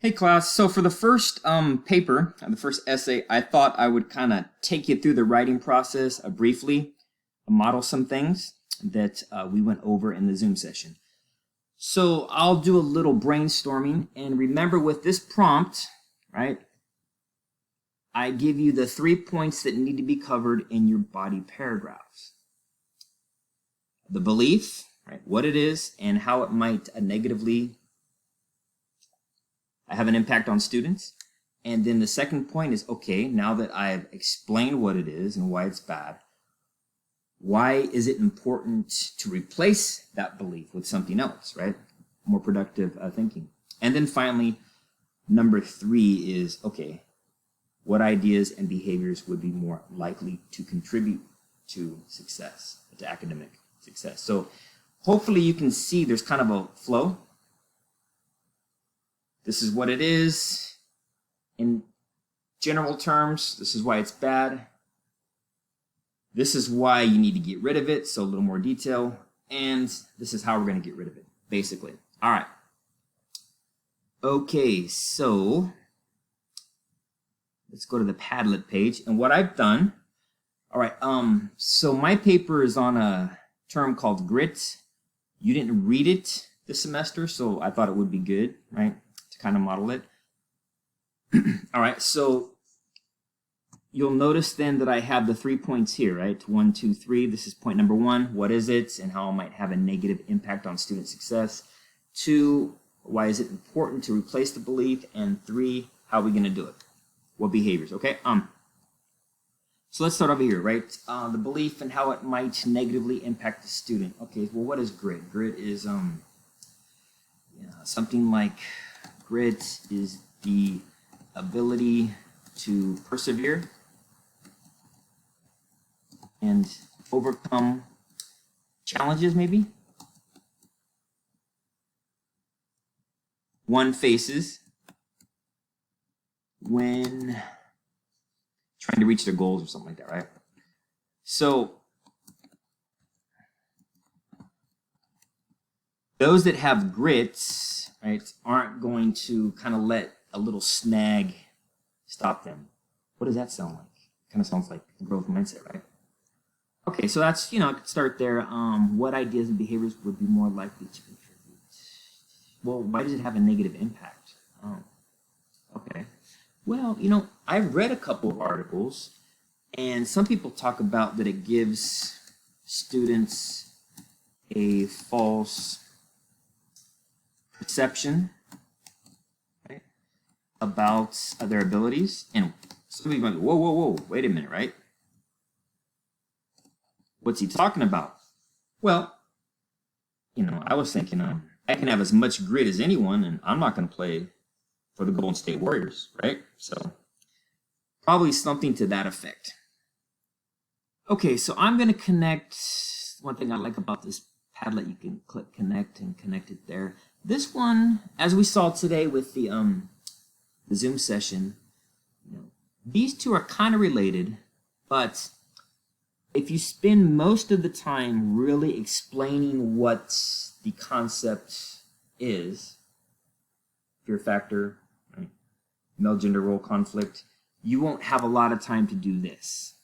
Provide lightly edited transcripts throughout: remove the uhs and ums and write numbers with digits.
Hey class, so for the first paper, the first essay, I thought I would kind of take you through the writing process briefly, model some things that we went over in the Zoom session. So I'll do a little brainstorming, and remember with this prompt, right, I give you the 3 points that need to be covered in your body paragraphs. The belief, right, what it is, and how it might negatively have an impact on students. And then the second point is, okay, now that I've explained what it is and why it's bad, why is it important to replace that belief with something else, right? More productive thinking. And then finally, number 3 is, okay, what ideas and behaviors would be more likely to contribute to success, to academic success. So hopefully you can see there's kind of a flow. This is what it is. In general terms, this is why it's bad. This is why you need to get rid of it, so a little more detail. And this is how we're going to get rid of it, basically. All right. Okay, so let's go to the Padlet page. And what I've done, all right, so my paper is on a term called grit. You didn't read it this semester, so I thought it would be good, right? Kind of model it. All right, so you'll notice then that I have the 3 points here, right? 1, 2, 3. This is point number 1. What is it and how it might have a negative impact on student success? 2, why is it important to replace the belief? And 3, how are we going to do it? What behaviors? Okay. So let's start over here, right? The belief and how it might negatively impact the student. Okay. Well, what is grit? Grit is something like. Grit is the ability to persevere and overcome challenges, maybe. One faces when trying to reach their goals or something like that, right? So those that have grits, right, aren't going to kind of let a little snag stop them. What does that sound like? Kind of sounds like the growth mindset, right? Okay, so that's, I could start there. What ideas and behaviors would be more likely to contribute? Well, why does it have a negative impact? Oh, okay. Well, I've read a couple of articles, and some people talk about that it gives students a false perception, right, about their abilities. And some people might go, whoa, wait a minute, right? What's he talking about? Well, I was thinking I can have as much grit as anyone, and I'm not going to play for the Golden State Warriors, right? So probably something to that effect. Okay, so I'm going to connect. One thing I like about this Padlet, you can click connect and connect it there. This one, as we saw today with the Zoom session, these two are kind of related, but if you spend most of the time really explaining what the concept is, fear factor, right, male-gender role conflict, you won't have a lot of time to do this.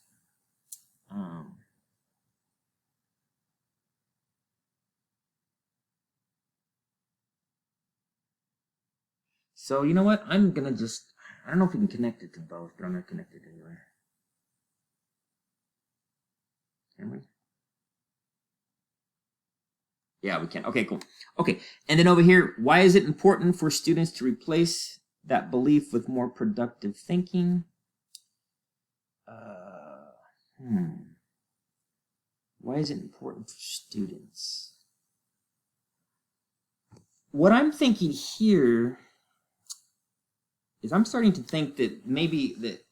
So you know what? I'm gonna just, I don't know if we can connect it to both, but I'm not connected anyway. Can we? Yeah, we can. Okay, cool. Okay, and then over here, why is it important for students to replace that belief with more productive thinking? Why is it important for students? What I'm thinking here is I'm starting to think that maybe that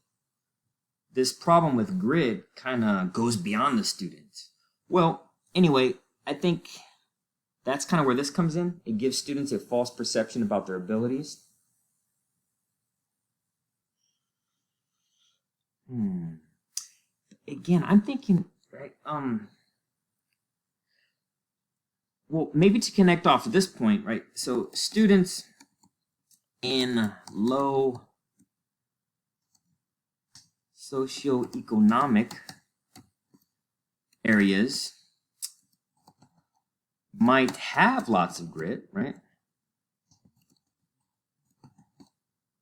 this problem with grit kind of goes beyond the student. Well, anyway, I think that's kind of where this comes in. It gives students a false perception about their abilities. Again, I'm thinking, right, well, maybe to connect off at this point, right? So students in low socioeconomic areas might have lots of grit, right?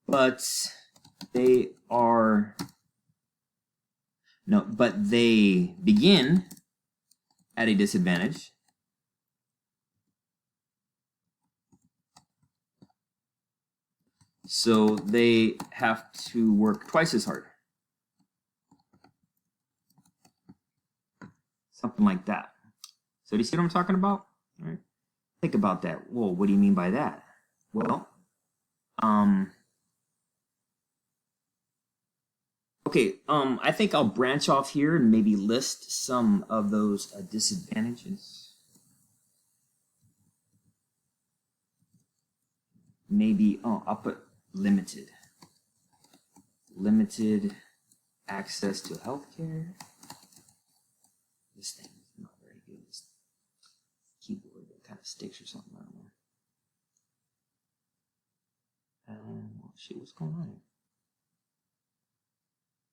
But they begin at a disadvantage. So they have to work twice as hard. Something like that. So do you see what I'm talking about? All right. Think about that. Whoa, what do you mean by that? Well, okay, I think I'll branch off here and maybe list some of those disadvantages. Maybe, I'll put limited. Limited access to healthcare. This thing is not very good. This keyboard that kind of sticks or something. I don't know. Well, shit, what's going on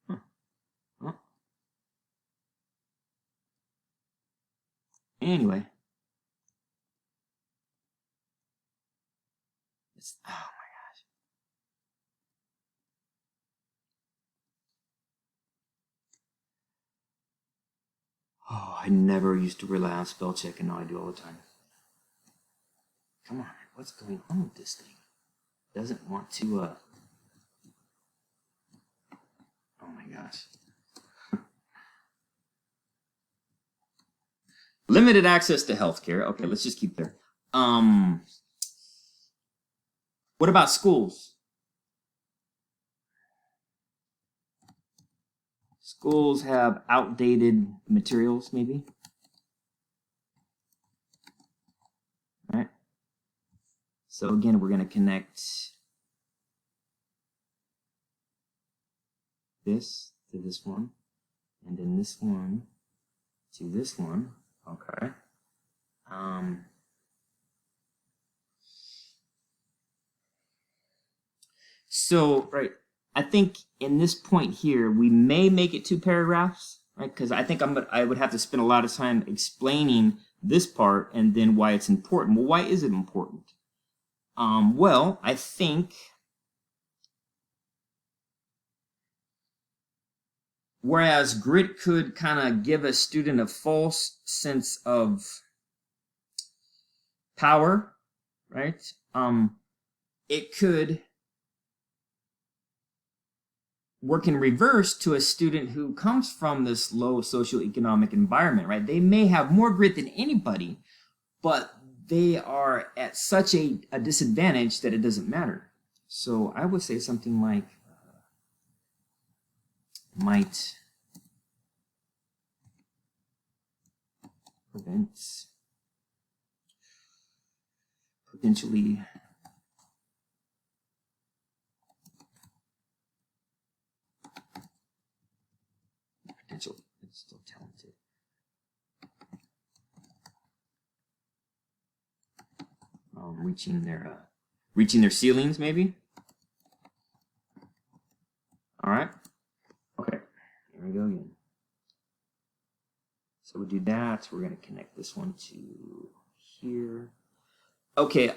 here? Huh. Anyway. Oh my gosh. Oh, I never used to rely on spell check, and now I do all the time. Come on, what's going on with this thing? Doesn't want to, oh my gosh. Limited access to healthcare. Okay, let's just keep there. What about schools? Schools have outdated materials, maybe. All right. So again, we're going to connect this to this one, and then this one to this one. Okay. So, right, I think in this point here, we may make it 2 paragraphs, right? Because I think I would have to spend a lot of time explaining this part and then why it's important. Well, why is it important? Well, I think whereas grit could kind of give a student a false sense of power, right? It could work in reverse to a student who comes from this low socioeconomic environment, right? They may have more grit than anybody, but they are at such a disadvantage that it doesn't matter. So I would say something like might prevent potentially it's still talented. Reaching their ceilings, maybe. All right. Okay. Here we go again. So we do that. We're going to connect this one to here. Okay.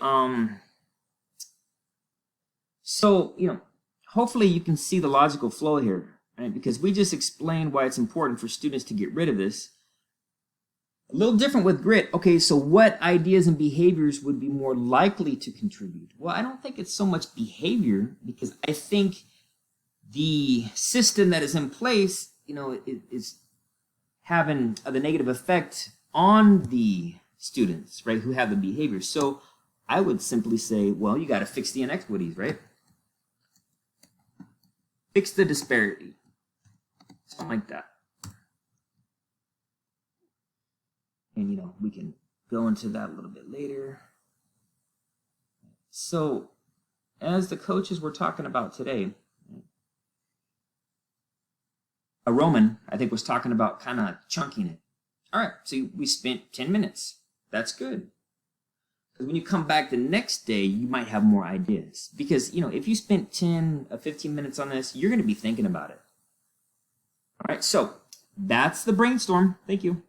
So hopefully you can see the logical flow here. Right? Because we just explained why it's important for students to get rid of this. A little different with grit. Okay, so what ideas and behaviors would be more likely to contribute? Well, I don't think it's so much behavior, because I think the system that is in place, is having the negative effect on the students, right, who have the behavior. So I would simply say, well, you got to fix the inequities, right? Fix the disparity. Something like that. And, we can go into that a little bit later. So, as the coaches were talking about today, a Roman, I think, was talking about kind of chunking it. All right, so we spent 10 minutes. That's good. Because when you come back the next day, you might have more ideas. Because, if you spent 10 or 15 minutes on this, you're going to be thinking about it. All right, so that's the brainstorm. Thank you.